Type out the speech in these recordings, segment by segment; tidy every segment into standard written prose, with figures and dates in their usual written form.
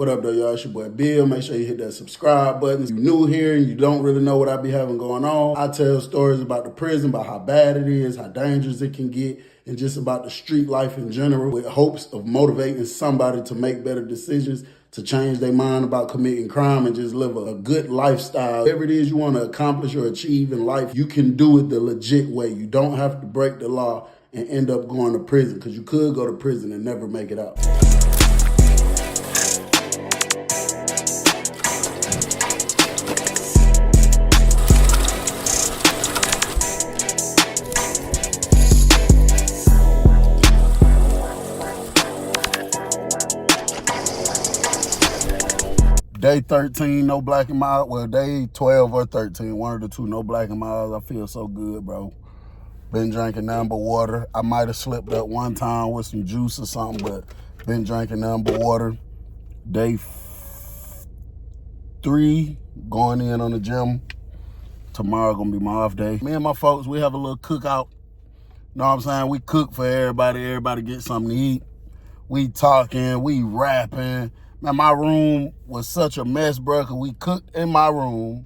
What up, though, y'all? It's your boy Bill. Make sure you hit that subscribe button. If you're new here and you don't really know what I be having going on, I tell stories about the prison, about how bad it is, how dangerous it can get, and just about the street life in general, with hopes of motivating somebody to make better decisions, to change their mind about committing crime and just live a good lifestyle. Whatever it is you want to accomplish or achieve in life, you can do it the legit way. You don't have to break the law and end up going to prison, because you could go to prison and never make it out. Day 13, no black and mild. Well, day 12 or 13, one of the two, no black and mild. I feel so good, bro. Been drinking nothing but water. I might have slipped up one time with some juice or something, but been drinking nothing but water. Day 3, going in on the gym. Tomorrow gonna be my off day. Me and my folks, we have a little cookout. Know what I'm saying? We cook for everybody. Everybody get something to eat. We talking, we rapping. Man, my room was such a mess, bro, because we cooked in my room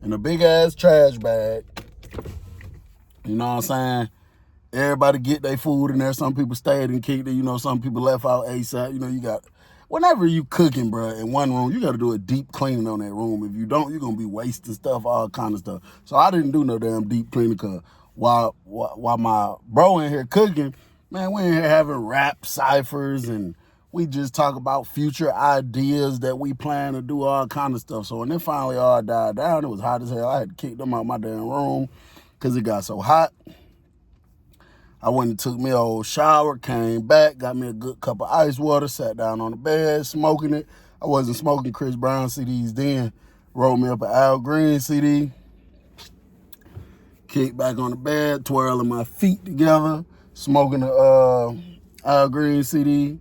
in a big-ass trash bag. You know what I'm saying? Everybody get their food in there. Some people stayed and kicked it. You know, some people left out ASAP. You know, you got... Whenever you cooking, bro, in one room, you got to do a deep cleaning on that room. If you don't, you're going to be wasting stuff, all kind of stuff. So I didn't do no damn deep cleaning, because while my bro in here cooking, man, we in here having rap ciphers, and we just talk about future ideas that we plan to do, all kind of stuff. So when it finally all died down, it was hot as hell. I had to kick them out of my damn room because it got so hot. I went and took me an old shower, came back, got me a good cup of ice water, sat down on the bed, smoking it. I wasn't smoking Chris Brown CDs then. Rolled me up an Al Green CD. Kicked back on the bed, twirling my feet together, smoking the Al Green CD.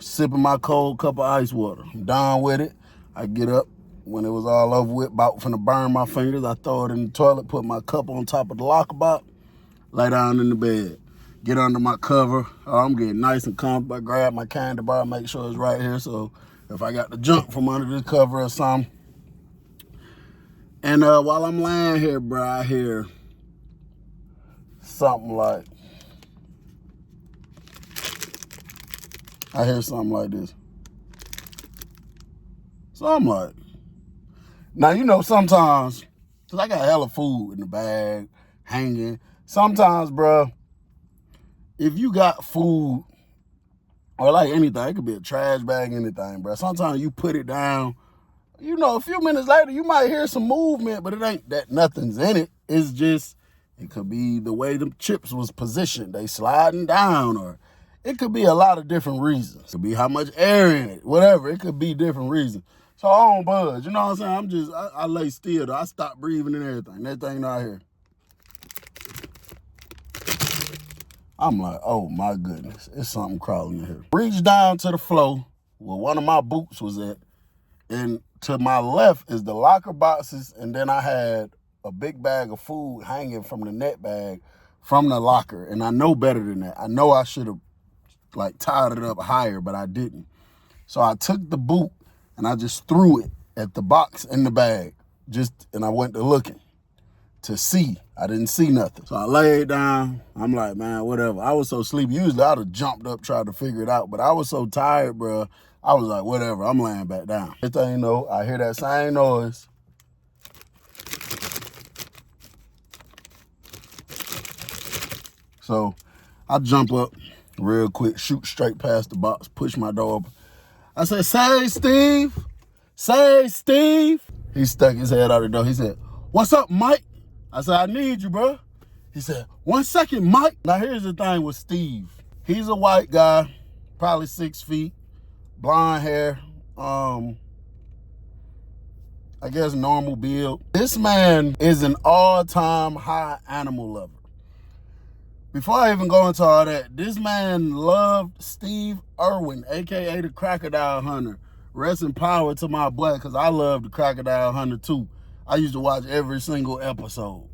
Sipping my cold cup of ice water. I'm done with it. I get up when it was all over with, about finna burn my fingers. I throw it in the toilet, put my cup on top of the locker box, lay down in the bed, get under my cover. I'm getting nice and comfortable. I grab my candy bar, make sure it's right here, so if I got to jump from under this cover or something. And while I'm laying here, bro, I hear something like, this. So I'm like, now, you know, sometimes, because I got hella food in the bag, hanging. Sometimes, bro, if you got food, or like anything, it could be a trash bag, anything, bro. Sometimes you put it down, you know, a few minutes later, you might hear some movement, but it ain't that nothing's in it. It's just, it could be the way the chips was positioned. They sliding down, or it could be a lot of different reasons. It could be how much air in it, whatever. It could be different reasons. So I don't budge, you know what I'm saying? I lay still, though. I stop breathing and everything. Everything out here. I'm like, oh my goodness, it's something crawling in here. Reach down to the floor where one of my boots was at, and to my left is the locker boxes, and then I had a big bag of food hanging from the net bag from the locker, and I know better than that. I know I should have like tied it up higher, but I didn't. So I took the boot and I just threw it at the box in the bag, and I went to looking to see. I didn't see nothing. So I laid down. I'm like, man, whatever. I was so sleepy. Usually I'd have jumped up, tried to figure it out, but I was so tired, bro. I was like, whatever, I'm laying back down. Next thing you know, I hear that same noise. So I jump up real quick, shoot straight past the box, push my door open. I said, say, Steve. Say, Steve. He stuck his head out the door. He said, what's up, Mike? I said, I need you, bro. He said, 1 second, Mike. Now, here's the thing with Steve. He's a white guy, probably 6 feet, blonde hair, I guess normal build. This man is an all-time high animal lover. Before I even go into all that, this man loved Steve Irwin, a.k.a. the Crocodile Hunter. Rest in power to my boy, because I love the Crocodile Hunter too. I used to watch every single episode.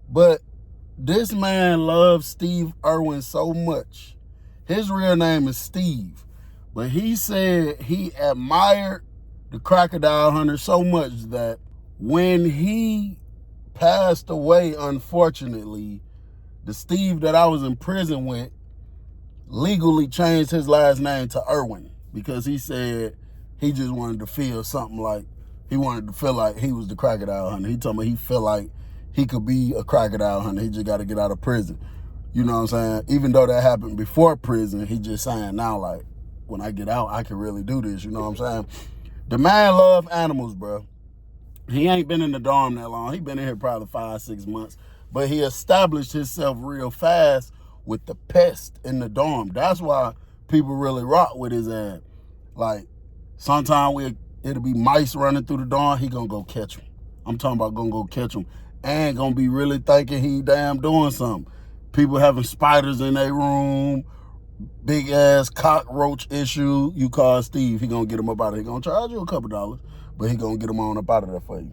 But this man loves Steve Irwin so much. His real name is Steve. But he said he admired the crocodile hunter so much that when he passed away, unfortunately, the Steve that I was in prison with legally changed his last name to Irwin because he said he just wanted to feel something like, he wanted to feel like he was the crocodile hunter. He told me he felt like he could be a crocodile hunter. He just got to get out of prison. You know what I'm saying? Even though that happened before prison, he just saying now, like, when I get out, I can really do this. You know what I'm saying? The man love animals, bro. He ain't been in the dorm that long. He been in here probably 5-6 months. But he established himself real fast with the pest in the dorm. That's why people really rock with his ass. Like, sometimes it'll be mice running through the dorm. He gonna go catch them. I'm talking about gonna go catch them. And gonna be really thinking he damn doing something. People having spiders in their room, big ass cockroach issue. You call Steve, he gonna get him up out of there. He gonna charge you a couple dollars, but he gonna get him on up out of there for you.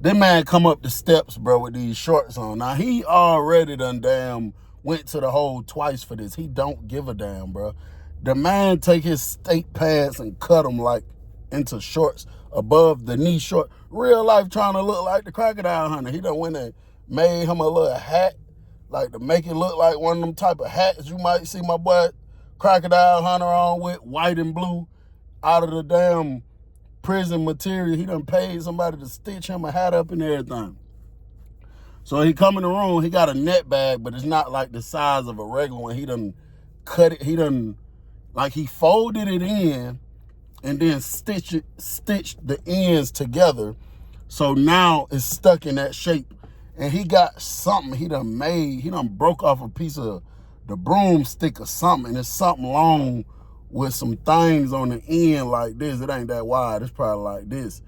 That man come up the steps, bro, with these shorts on. Now, he already done damn went to the hole twice for this. He don't give a damn, bro. The man take his state pants and cut them like into shorts above the knee short. Real life trying to look like the crocodile hunter. He done went and made him a little hat, like to make it look like one of them type of hats you might see my boy crocodile hunter on with, white and blue, out of the damn prison material. He done paid somebody to stitch him a hat up and everything. So he come in the room, he got a net bag, but it's not like the size of a regular one. He done cut it, he done, like he folded it in and then stitched the ends together. So now it's stuck in that shape. And he got something he done made, he done broke off a piece of the broomstick or something, and it's something long with some things on the end like this. It ain't that wide, it's probably like this.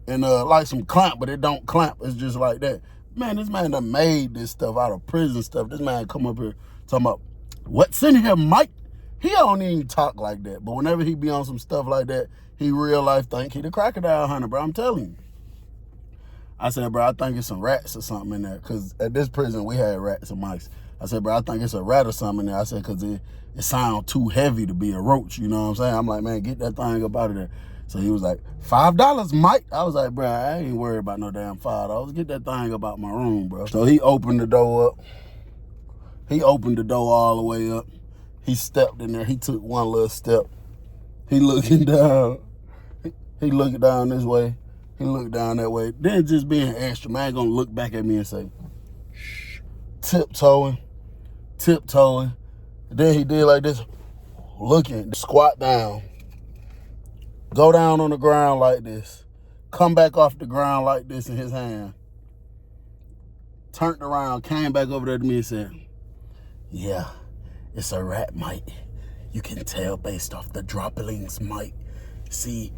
And like some clamp, but it don't clamp, it's just like that. Man, this man done made this stuff out of prison stuff. This man come up here talking about, what's in here, Mike? He don't even talk like that. But whenever he be on some stuff like that, he real life think he the crocodile hunter, bro. I'm telling you. I said, bro, I think it's some rats or something in there. Because at this prison, we had rats and mice. I said, bro, I think it's a rat or something in there. I said, because it sounds too heavy to be a roach. You know what I'm saying? I'm like, man, get that thing up out of there. So he was like, $5, Mike. I was like, bro, I ain't worried about no damn $5. Get that thing up out my room, bro. So he opened the door up. He opened the door all the way up. He stepped in there. He took one little step. He looking down. He looking down this way. He looked down that way. Then just being extra, man, gonna look back at me and say, shh. Tiptoeing. Then he did like this, looking, squat down. Go down on the ground like this. Come back off the ground like this in his hand. Turned around, came back over there to me and said, yeah, it's a rat, Mike. You can tell based off the droppings, Mike. See,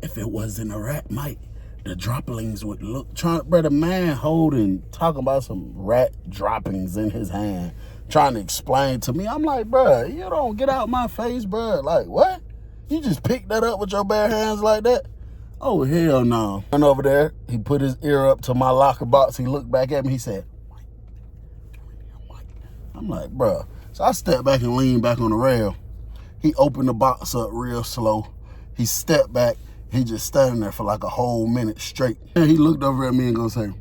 if it wasn't a rat, Mike, the droppings would look, bro, the man talking about some rat droppings in his hand, trying to explain to me. I'm like, bro, you don't get out my face, bro. Like, what? You just picked that up with your bare hands like that? Oh, hell no. Went over there. He put his ear up to my locker box. He looked back at me. He said, Mike. I'm like, bro. So I stepped back and leaned back on the rail. He opened the box up real slow. He stepped back. He just standing there for like a whole minute straight. And he looked over at me and gonna say,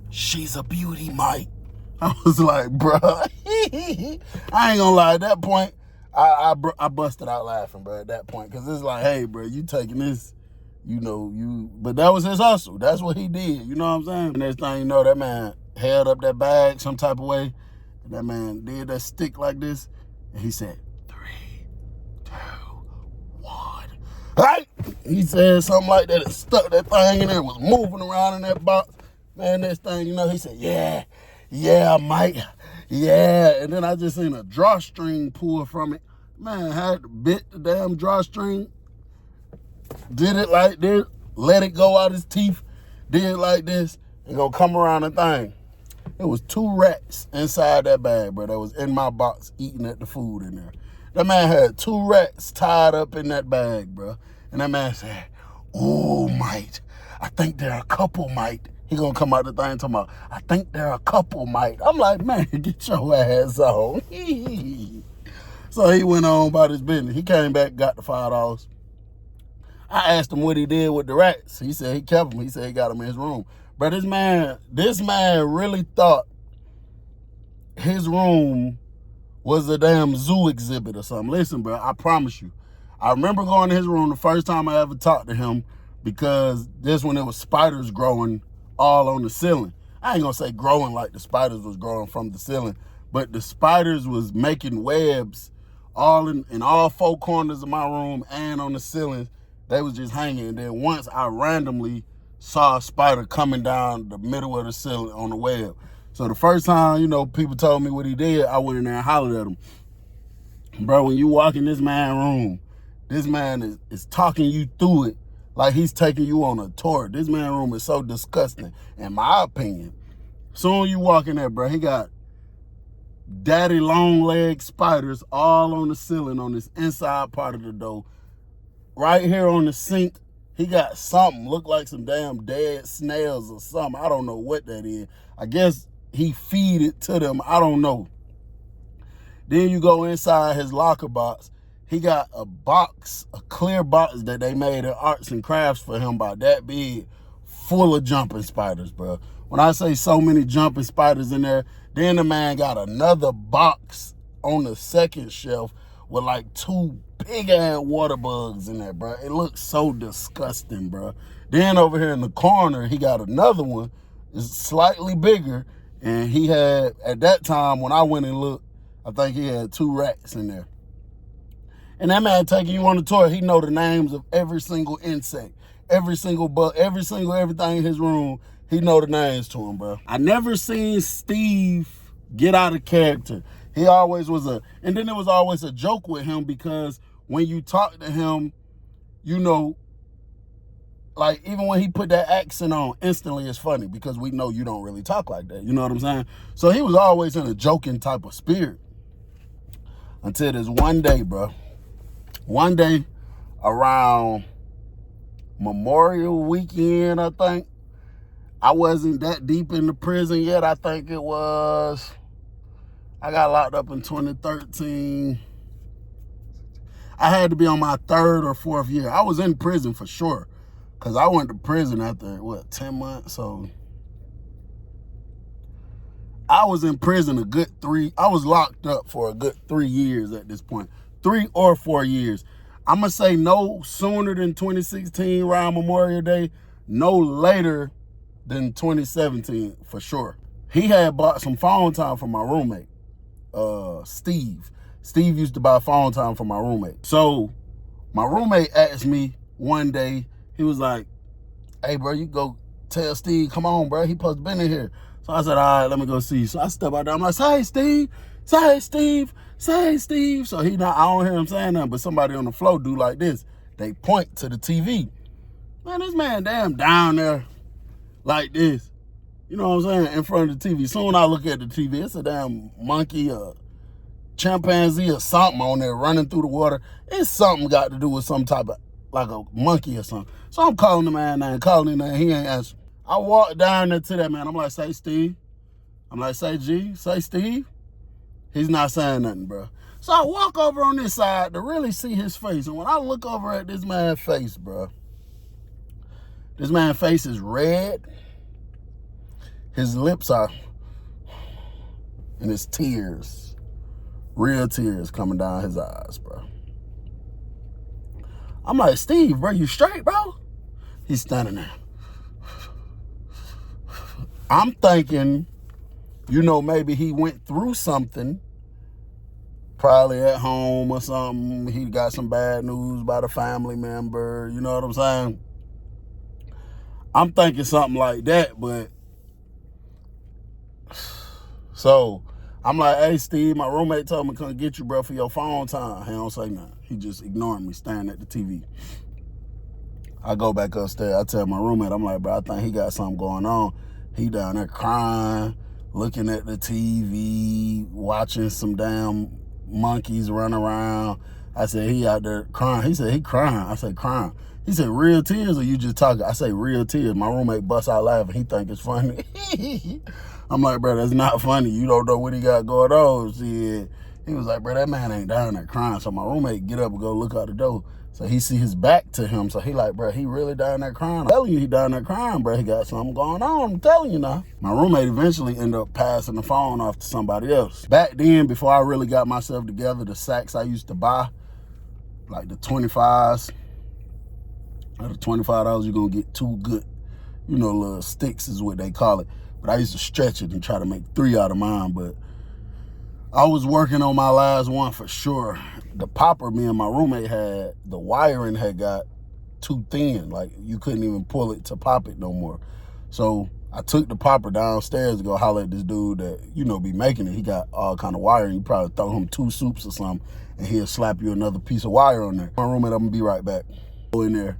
she's a beauty, Mike. I was like, bro. I ain't gonna lie. At that point, I busted out laughing, bro, at that point. Because it's like, hey, bro, you taking this, but that was his hustle. That's what he did. You know what I'm saying? And next thing you know, that man held up that bag some type of way. And that man did that stick like this. And he said, 3, 2, 1. Right? He said something like that. It stuck that thing in there. Was moving around in that box. Man, next thing you know, he said, yeah, Mike. Yeah, and then I just seen a drawstring pull from it. Man, had to bit the damn drawstring, did it like this, let it go out his teeth, did it like this, and gonna come around the thing. It was 2 rats inside that bag, bro, that was in my box eating at the food in there. That man had 2 rats tied up in that bag, bro. And that man said, ooh, Mike, I think there are a couple, Mike. He gonna come out the thing talking about, I think there are a couple, Mike. I'm like, man, get your ass on. So he went on about his business. He came back, got the $5. I asked him what he did with the rats. He said he kept them. He said he got them in his room. But this man really thought his room was a damn zoo exhibit or something. Listen, bro, I promise you. I remember going to his room the first time I ever talked to him, because this when there was spiders growing all on the ceiling. I ain't gonna say growing like the spiders was growing from the ceiling, but the spiders was making webs all in all four corners of my room and on the ceiling. They was just hanging. And then once I randomly saw a spider coming down the middle of the ceiling on the web. So the first time, people told me what he did, I went in there and hollered at him. Bro, when you walk in this man's room, this man is talking you through it like he's taking you on a tour. This man's room is so disgusting, in my opinion. Soon you walk in there, bro, he got daddy long leg spiders all on the ceiling on this inside part of the door. Right here on the sink, he got something, look like some damn dead snails or something. I don't know what that is. I guess he feed it to them. I don't know. Then you go inside his locker box. He got a box, a clear box that they made at Arts and Crafts for him about that big, full of jumping spiders, bro. When I say so many jumping spiders in there, then the man got another box on the second shelf with like 2 big-ass water bugs in there, bro. It looks so disgusting, bro. Then over here in the corner, he got another one. It's slightly bigger, and he had, at that time, when I went and looked, I think he had 2 rats in there. And that man taking you on the tour, he know the names of every single insect, every single bug, everything in his room. He know the names to him, bro. I never seen Steve get out of character. He always was and then there was always a joke with him, because when you talk to him, like even when he put that accent on, instantly it's funny, because we know you don't really talk like that. You know what I'm saying? So he was always in a joking type of spirit. Until this one day, bro. One day around Memorial Weekend, I think. I wasn't that deep in the prison yet. I think it was, I got locked up in 2013. I had to be on my 3rd or 4th year. I was in prison for sure, because I went to prison after, 10 months? So I was in prison a good 3. I was locked up for a good 3 years at this point. 3 or 4 years. I'm going to say no sooner than 2016 around Memorial Day, no later than 2017 for sure. He had bought some phone time for my roommate, Steve. Steve used to buy phone time for my roommate. So my roommate asked me one day, he was like, hey, bro, you go tell Steve, come on, bro, he supposed to been in here. So I said, all right, let me go see. So I step out there, I'm like, say, Steve, say, Steve, say, Steve. So I don't hear him saying nothing, but somebody on the floor do like this. They point to the TV. Man, this man damn down there like this. You know what I'm saying? In front of the TV. Soon I look at the TV, it's a damn monkey, a chimpanzee or something on there running through the water. It's something got to do with some type of, like a monkey or something. So I'm calling the man now, calling him now, he ain't answering. I walk down there to that man. I'm like, say, Steve. I'm like, say, G, say, Steve. He's not saying nothing, bro. So I walk over on this side to really see his face. And when I look over at this man's face, bro, this man's face is red. His lips are, and his tears, real tears coming down his eyes, bro. I'm like, Steve, bro, you straight, bro? He's standing there. I'm thinking, maybe he went through something, probably at home or something. He got some bad news about a family member, you know what I'm saying? I'm thinking something like that, but so I'm like, hey, Steve, my roommate told me to come get you, bro, for your phone time. He don't say nothing. He just ignoring me, staring at the TV. I go back upstairs. I tell my roommate, I'm like, bro, I think he got something going on. He down there crying, looking at the TV, watching some damn monkeys run around. I said, he out there crying. He said, he crying. I said, crying. He said, real tears or you just talking? I say, real tears. My roommate busts out laughing. He think it's funny. I'm like, bro, that's not funny. You don't know what he got going on. Shit. He was like, bro, that man ain't down there crying. So my roommate get up and go look out the door. So he see his back to him. So he like, bro, he really down there crying. I'm telling you, he down there crying, bro. He got something going on. I'm telling you now. My roommate eventually ended up passing the phone off to somebody else. Back then, before I really got myself together, the sacks I used to buy, like the 25s, or the $25, you're going to get 2 good, you know, little sticks is what they call it. But I used to stretch it and try to make 3 out of mine. But I was working on my last one for sure. The popper me and my roommate had, the wiring had got too thin. Like, you couldn't even pull it to pop it no more. So I took the popper downstairs to go holler at this dude that, you know, be making it. He got all kind of wiring. You probably throw him 2 soups or something, and he'll slap you another piece of wire on there. My roommate, I'm gonna be right back. Go in there.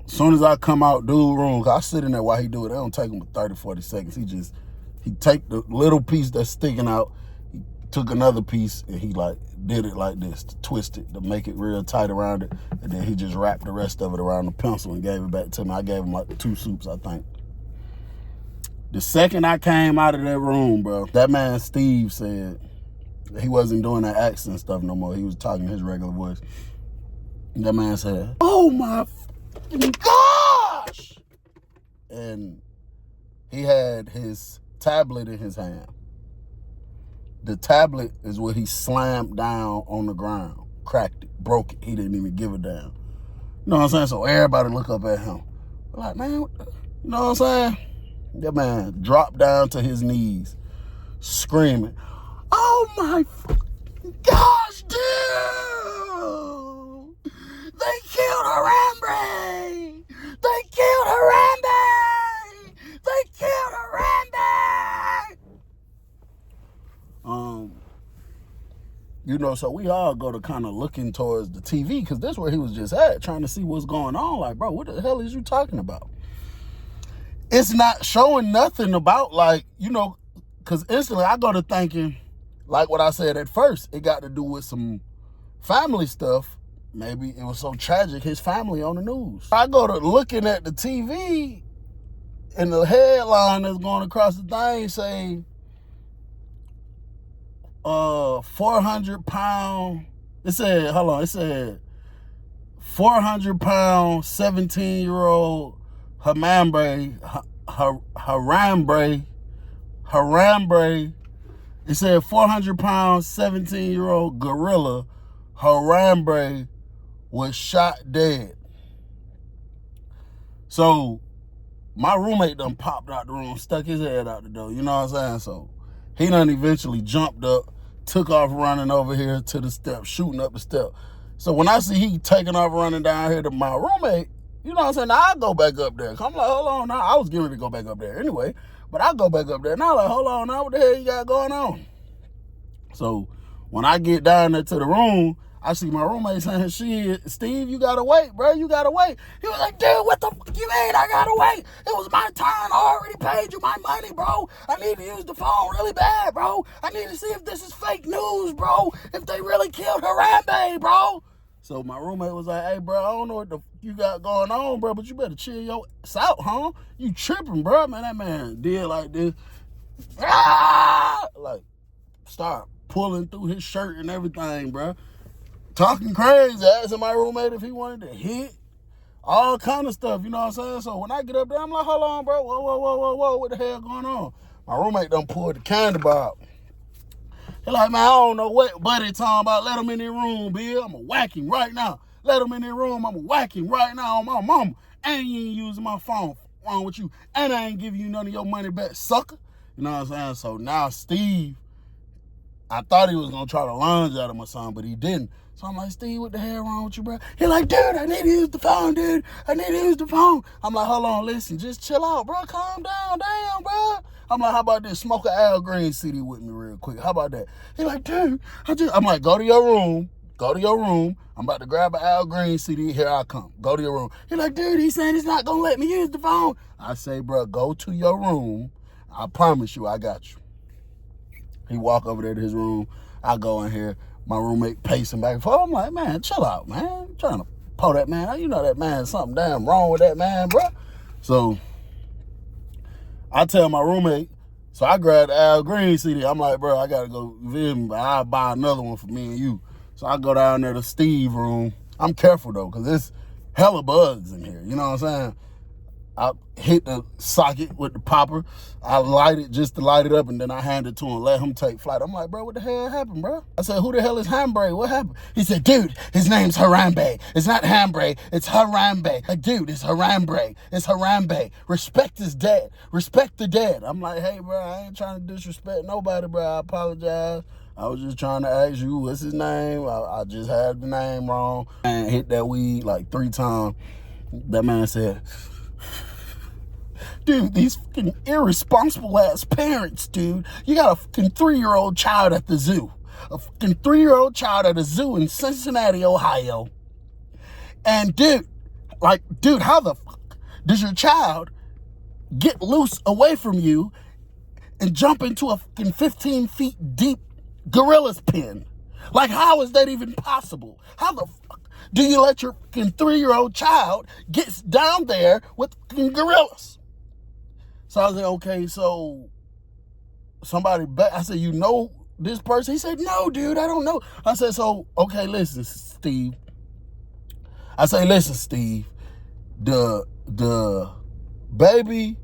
Soon as I come out, dude room, I sit in there while he do it. It don't take him but 30, 40 seconds. He take the little piece that's sticking out, he took another piece and he like did it like this, to twist it, to make it real tight around it. And then he just wrapped the rest of it around the pencil and gave it back to me. I gave him like 2 soups, I think. The second I came out of that room, bro, that man Steve said he wasn't doing that accent stuff no more. He was talking his regular voice. And that man said, oh my gosh! And he had his tablet in his hand. The tablet is what he slammed down on the ground, cracked it, broke it. He didn't even give a damn. You know what I'm saying? So everybody look up at him. Like, man, you know what I'm saying? That man dropped down to his knees, screaming, oh my gosh, dude! They killed Harambe! They killed Harambe! They killed Harambe! You know, so we all go to kind of looking towards the TV, because that's where he was just at, trying to see what's going on. Like, bro, what the hell is you talking about? It's not showing nothing about, like, you know, because instantly I go to thinking, like what I said at first, it got to do with some family stuff. Maybe it was so tragic, his family on the news. I go to looking at the TV, and the headline that's going across the thing say, 400-pound, it said 400-pound, 17-year-old Harambe. It said 400-pound, 17-year-old gorilla Harambe was shot dead. So my roommate done popped out the room, stuck his head out the door, you know what I'm saying? So he done eventually jumped up, took off running over here to the steps, shooting up the step. So when I see he taking off running down here to my roommate, you know what I'm saying? Now I go back up there. I'm like, hold on now. I was getting ready to go back up there anyway, but I go back up there. Now I'm like, hold on now, what the hell you got going on? So when I get down there to the room, I see my roommate saying, shit, Steve, you gotta wait, bro. You gotta wait. He was like, dude, what the fuck you mean I gotta wait? It was my turn. I already paid you my money, bro. I need to use the phone really bad, bro. I need to see if this is fake news, bro. If they really killed Harambe, bro. So my roommate was like, hey, bro, I don't know what the fuck you got going on, bro, but you better chill your ass out, huh? You tripping, bro. Man, that man did like this. Like, start pulling through his shirt and everything, bro. Talking crazy, asking my roommate if he wanted to hit, all kind of stuff, you know what I'm saying? So when I get up there, I'm like, hold on, bro, whoa, what the hell going on? My roommate done pulled the candy bar out. He like, man, I don't know what buddy talking about. Let him in the room, Bill. I'm going to whack him right now. Let him in the room. I'm going to whack him right now on my mama. And you ain't using my phone. What's wrong with you? And I ain't giving you none of your money back, sucker. You know what I'm saying? So now Steve, I thought he was going to try to lunge at him or something, but he didn't. So I'm like, Steve, what the hell wrong with you, bro? He like, dude, I need to use the phone, dude. I need to use the phone. I'm like, hold on, listen, just chill out, bro. Calm down, damn, bro. I'm like, how about this? Smoke an Al Green CD with me real quick. How about that? He like, dude, I'm like, go to your room. Go to your room. I'm about to grab an Al Green CD. Here I come. Go to your room. He like, dude, he's saying he's not going to let me use the phone. I say, bro, go to your room. I promise you, I got you. He walk over there to his room. I go in here. My roommate pacing back and forth. I'm like, man, chill out, man. I'm trying to pull that man out. You know that man, something damn wrong with that man, bro. So I tell my roommate, So I grabbed the Al Green CD. I'm like, bro, I got to go visit him, but I'll buy another one for me and you. So I go down there to Steve room. I'm careful, though, because there's hella bugs in here. You know what I'm saying? I hit the socket with the popper. I light it just to light it up, and then I hand it to him, let him take flight. I'm like, bro, what the hell happened, bro? I said, who the hell is Harambe? What happened? He said, dude, his name's Harambe. It's not Harambe, it's Harambe. Like, dude, it's Harambe. It's Harambe. Respect is dead. Respect the dead. I'm like, hey, bro, I ain't trying to disrespect nobody, bro. I apologize. I was just trying to ask you, what's his name? I just had the name wrong. And hit that weed like 3 times. That man said, dude, these fucking irresponsible ass parents, dude. You got a fucking 3-year-old child at the zoo. A fucking 3-year-old child at a zoo in Cincinnati, Ohio. And dude, how the fuck does your child get loose away from you and jump into a fucking 15 feet deep gorilla's pen? Like, how is that even possible? How the fuck do you let your fucking 3-year-old child get down there with fucking gorillas? So I was like, okay, so somebody back. I said, you know this person? He said, no, dude, I don't know. I said, so, okay, listen, Steve. I say, listen, Steve, the baby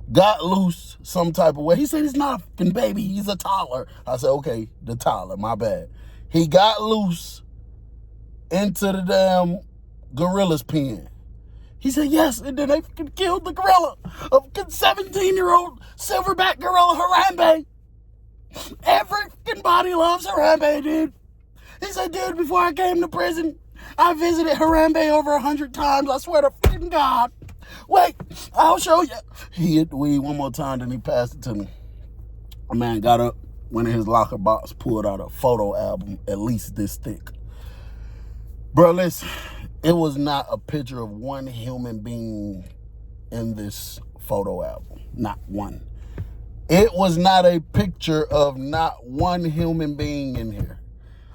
got loose some type of way. He said, he's not a fucking baby, he's a toddler. I said, okay, the toddler, my bad. He got loose into the damn gorilla's pen. He said, yes, and then they fucking killed the gorilla. A fucking 17-year-old silverback gorilla, Harambe. Everybody loves Harambe, dude. He said, dude, before I came to prison, I visited Harambe over 100 times. I swear to fucking God. Wait, I'll show you. He hit the weed one more time, then he passed it to me. A man got up, went in his locker box, pulled out a photo album at least this thick. Bro, listen. It was not a picture of one human being in this photo album. Not one. It was not a picture of not one human being in here.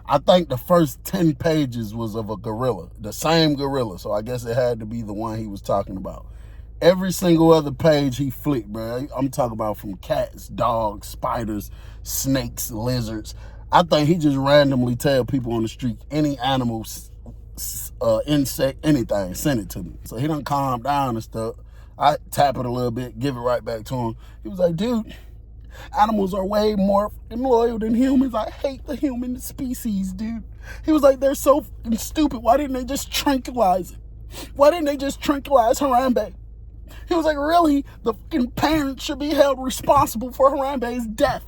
I think the first 10 pages was of a gorilla. The same gorilla. So I guess it had to be the one he was talking about. Every single other page he flicked, bro. I'm talking about from cats, dogs, spiders, snakes, lizards. I think he just randomly tell people on the street, any animals, insect, anything, send it to me. So he done calmed down and stuff. I tap it a little bit, give it right back to him. He was like, dude, animals are way more loyal than humans. I hate the human species, dude. He was like, they're so stupid. Why didn't they just tranquilize it? Why didn't they just tranquilize Harambe? He was like, really? The fucking parents should be held responsible for Harambe's death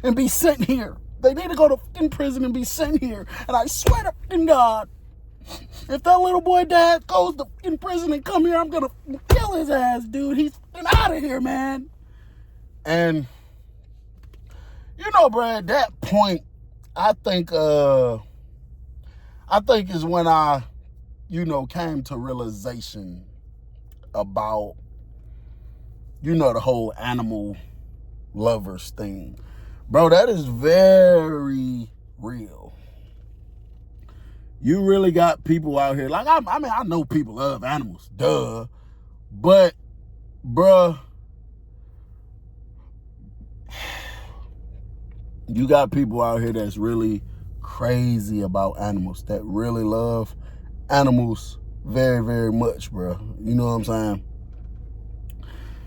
and be sent here. They need to go to fucking prison and be sent here. And I swear to fucking God, if that little boy dad goes to fucking prison and come here, I'm gonna kill his ass, dude. He's fucking out of here, man. And you know, bro, at that point, I think is when I, came to realization about, the whole animal lovers thing. Bro, that is very real. You really got people out here, like, I know people love animals, duh. But, bruh, you got people out here that's really crazy about animals, that really love animals very, very much, bro. You know what I'm saying?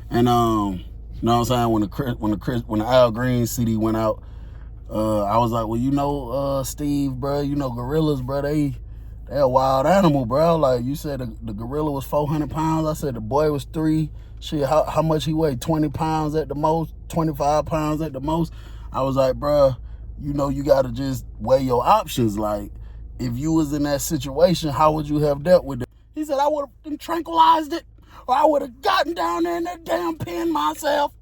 And, you know what I'm saying? When the Al Green CD went out, I was like, well, Steve, bro, gorillas, bro, they a wild animal, bro. Like, you said the gorilla was 400 pounds. I said the boy was 3. Shit, how much he weighed? 20 pounds at the most, 25 pounds at the most. I was like, bro, you got to just weigh your options. Like, if you was in that situation, how would you have dealt with it? He said, I would have tranquilized it, or I would have gotten down there in that damn pen myself,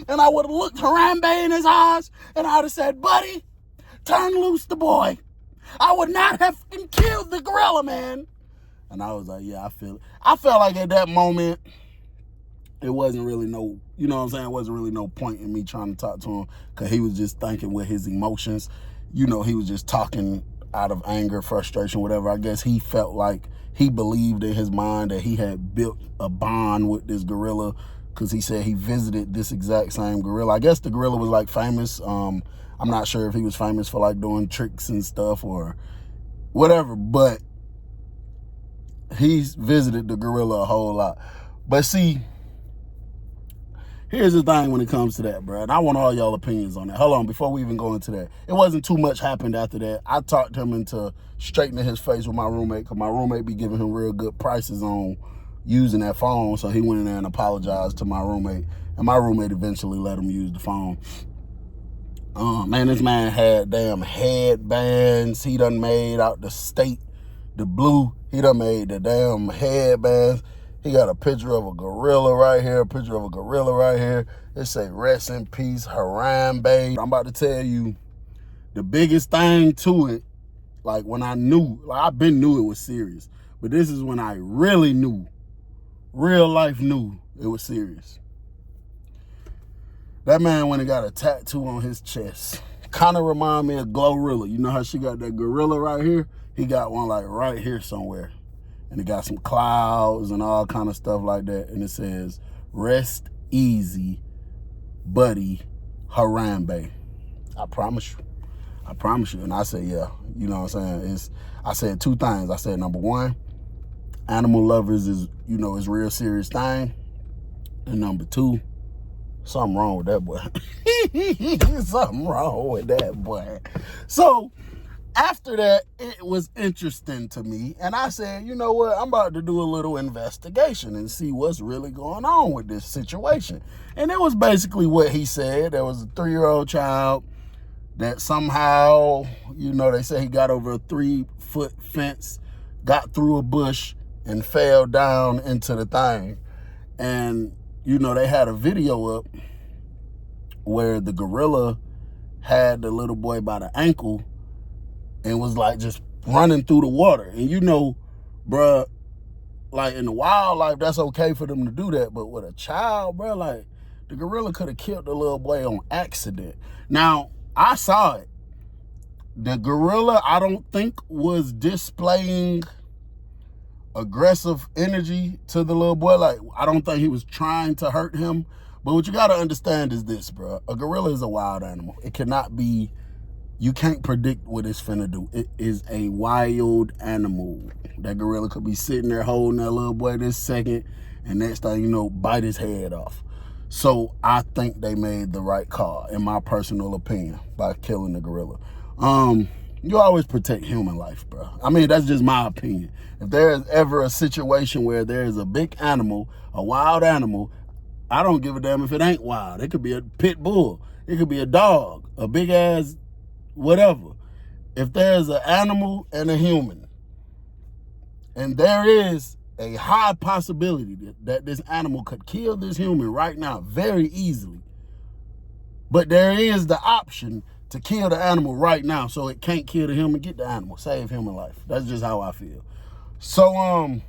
and I would have looked Harambe in his eyes, and I would have said, buddy, turn loose the boy. I would not have killed the gorilla, man. And I was like, yeah, I feel it. I felt like at that moment, it wasn't really no, you know what I'm saying? It wasn't really no point in me trying to talk to him, because he was just thinking with his emotions. He was just talking out of anger, frustration, whatever. I guess he felt like he believed in his mind that he had built a bond with this gorilla, because he said he visited this exact same gorilla. I guess the gorilla was like famous. I'm not sure if he was famous for like doing tricks and stuff or whatever, but he's visited the gorilla a whole lot. But see, here's the thing when it comes to that, bro. And I want all y'all opinions on that. Hold on, before we even go into that. It wasn't too much happened after that. I talked him into straightening his face with my roommate, because my roommate be giving him real good prices on using that phone. So he went in there and apologized to my roommate. And my roommate eventually let him use the phone. Man, this man had damn headbands he done made out the state, the blue. He done made the damn headbands. He got a picture of a gorilla right here, a picture of a gorilla right here. It say, rest in peace, Harambe. I'm about to tell you the biggest thing to it, like when I knew, like I've been knew it was serious, but this is when I really knew, real life knew it was serious. That man went and got a tattoo on his chest. Kind of remind me of Glorilla. You know how she got that gorilla right here? He got one like right here somewhere. And it got some clouds and all kind of stuff like that. And it says, rest easy, buddy, Harambe. I promise you. I promise you. And I said, yeah, you know what I'm saying? I said two things. I said, number one, animal lovers is, you know, it's real serious thing. And number two, something wrong with that boy. Something wrong with that boy. So after that, it was interesting to me. And I said, you know what? I'm about to do a little investigation and see what's really going on with this situation. And it was basically what he said. There was a 3-year-old child that somehow, you know, they say he got over a 3-foot fence, got through a bush, and fell down into the thing. And, you know, they had a video up where the gorilla had the little boy by the ankle and was like just running through the water. And you know, bruh, like in the wildlife, that's okay for them to do that. But with a child, bruh, like the gorilla could have killed the little boy on accident. Now, I saw it. The gorilla, I don't think was displaying aggressive energy to the little boy. Like, I don't think he was trying to hurt him. But what you got to understand is this, bro. A gorilla is a wild animal. It cannot be, you can't predict what it's finna do. It is a wild animal. That gorilla could be sitting there holding that little boy this second, and next thing you know, bite his head off. So I think they made the right call, in my personal opinion, by killing the gorilla. You always protect human life, bro. I mean, that's just my opinion. If there is ever a situation where there is a big animal, a wild animal, I don't give a damn if it ain't wild. It could be a pit bull. It could be a dog, a big ass whatever. If there's an animal and a human, and there is a high possibility that this animal could kill this human right now very easily, but there is the option to kill the animal right now so it can't kill the human, get the animal, save human life. That's just how I feel. So,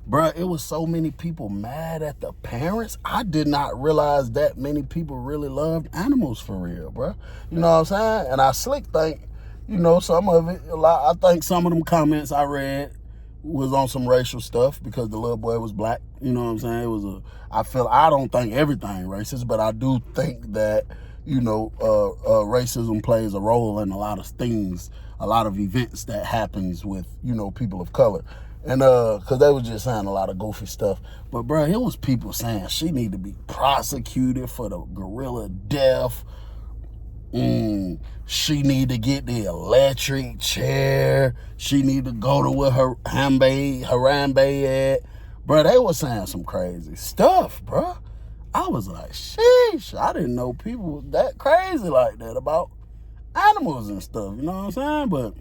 bruh, it was so many people mad at the parents. I did not realize that many people really loved animals for real, bruh. You know what I'm saying? And I slick think, you know, some of it, I think some of them comments I read was on some racial stuff because the little boy was black. You know what I'm saying? It was I don't think everything racist, but I do think that, you know, racism plays a role in a lot of things, a lot of events that happens with, you know, people of color. And because they was just saying a lot of goofy stuff. But bro, it was people saying she need to be prosecuted for the gorilla death. She need to get the electric chair. She need to go to where her Harambe at. Bro, they was saying some crazy stuff, bro. I was like, sheesh, I didn't know people was that crazy like that about animals and stuff, you know what I'm saying? But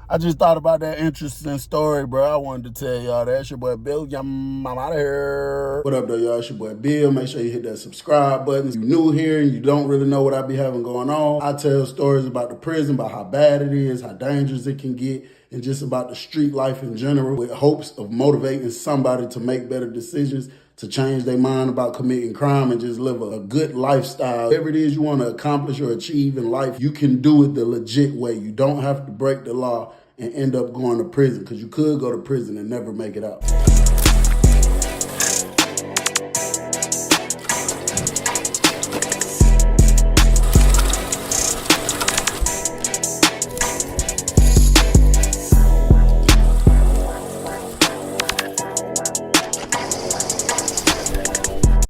I just thought about that interesting story, bro. I wanted to tell y'all that. It's your boy Bill. I'm out of here. What up, though, y'all? It's your boy Bill. Make sure you hit that subscribe button. If you're new here and you don't really know what I be having going on, I tell stories about the prison, about how bad it is, how dangerous it can get, and just about the street life in general, with hopes of motivating somebody to make better decisions, to change their mind about committing crime and just live a good lifestyle. Whatever it is you want to accomplish or achieve in life, you can do it the legit way. You don't have to break the law and end up going to prison, because you could go to prison and never make it out.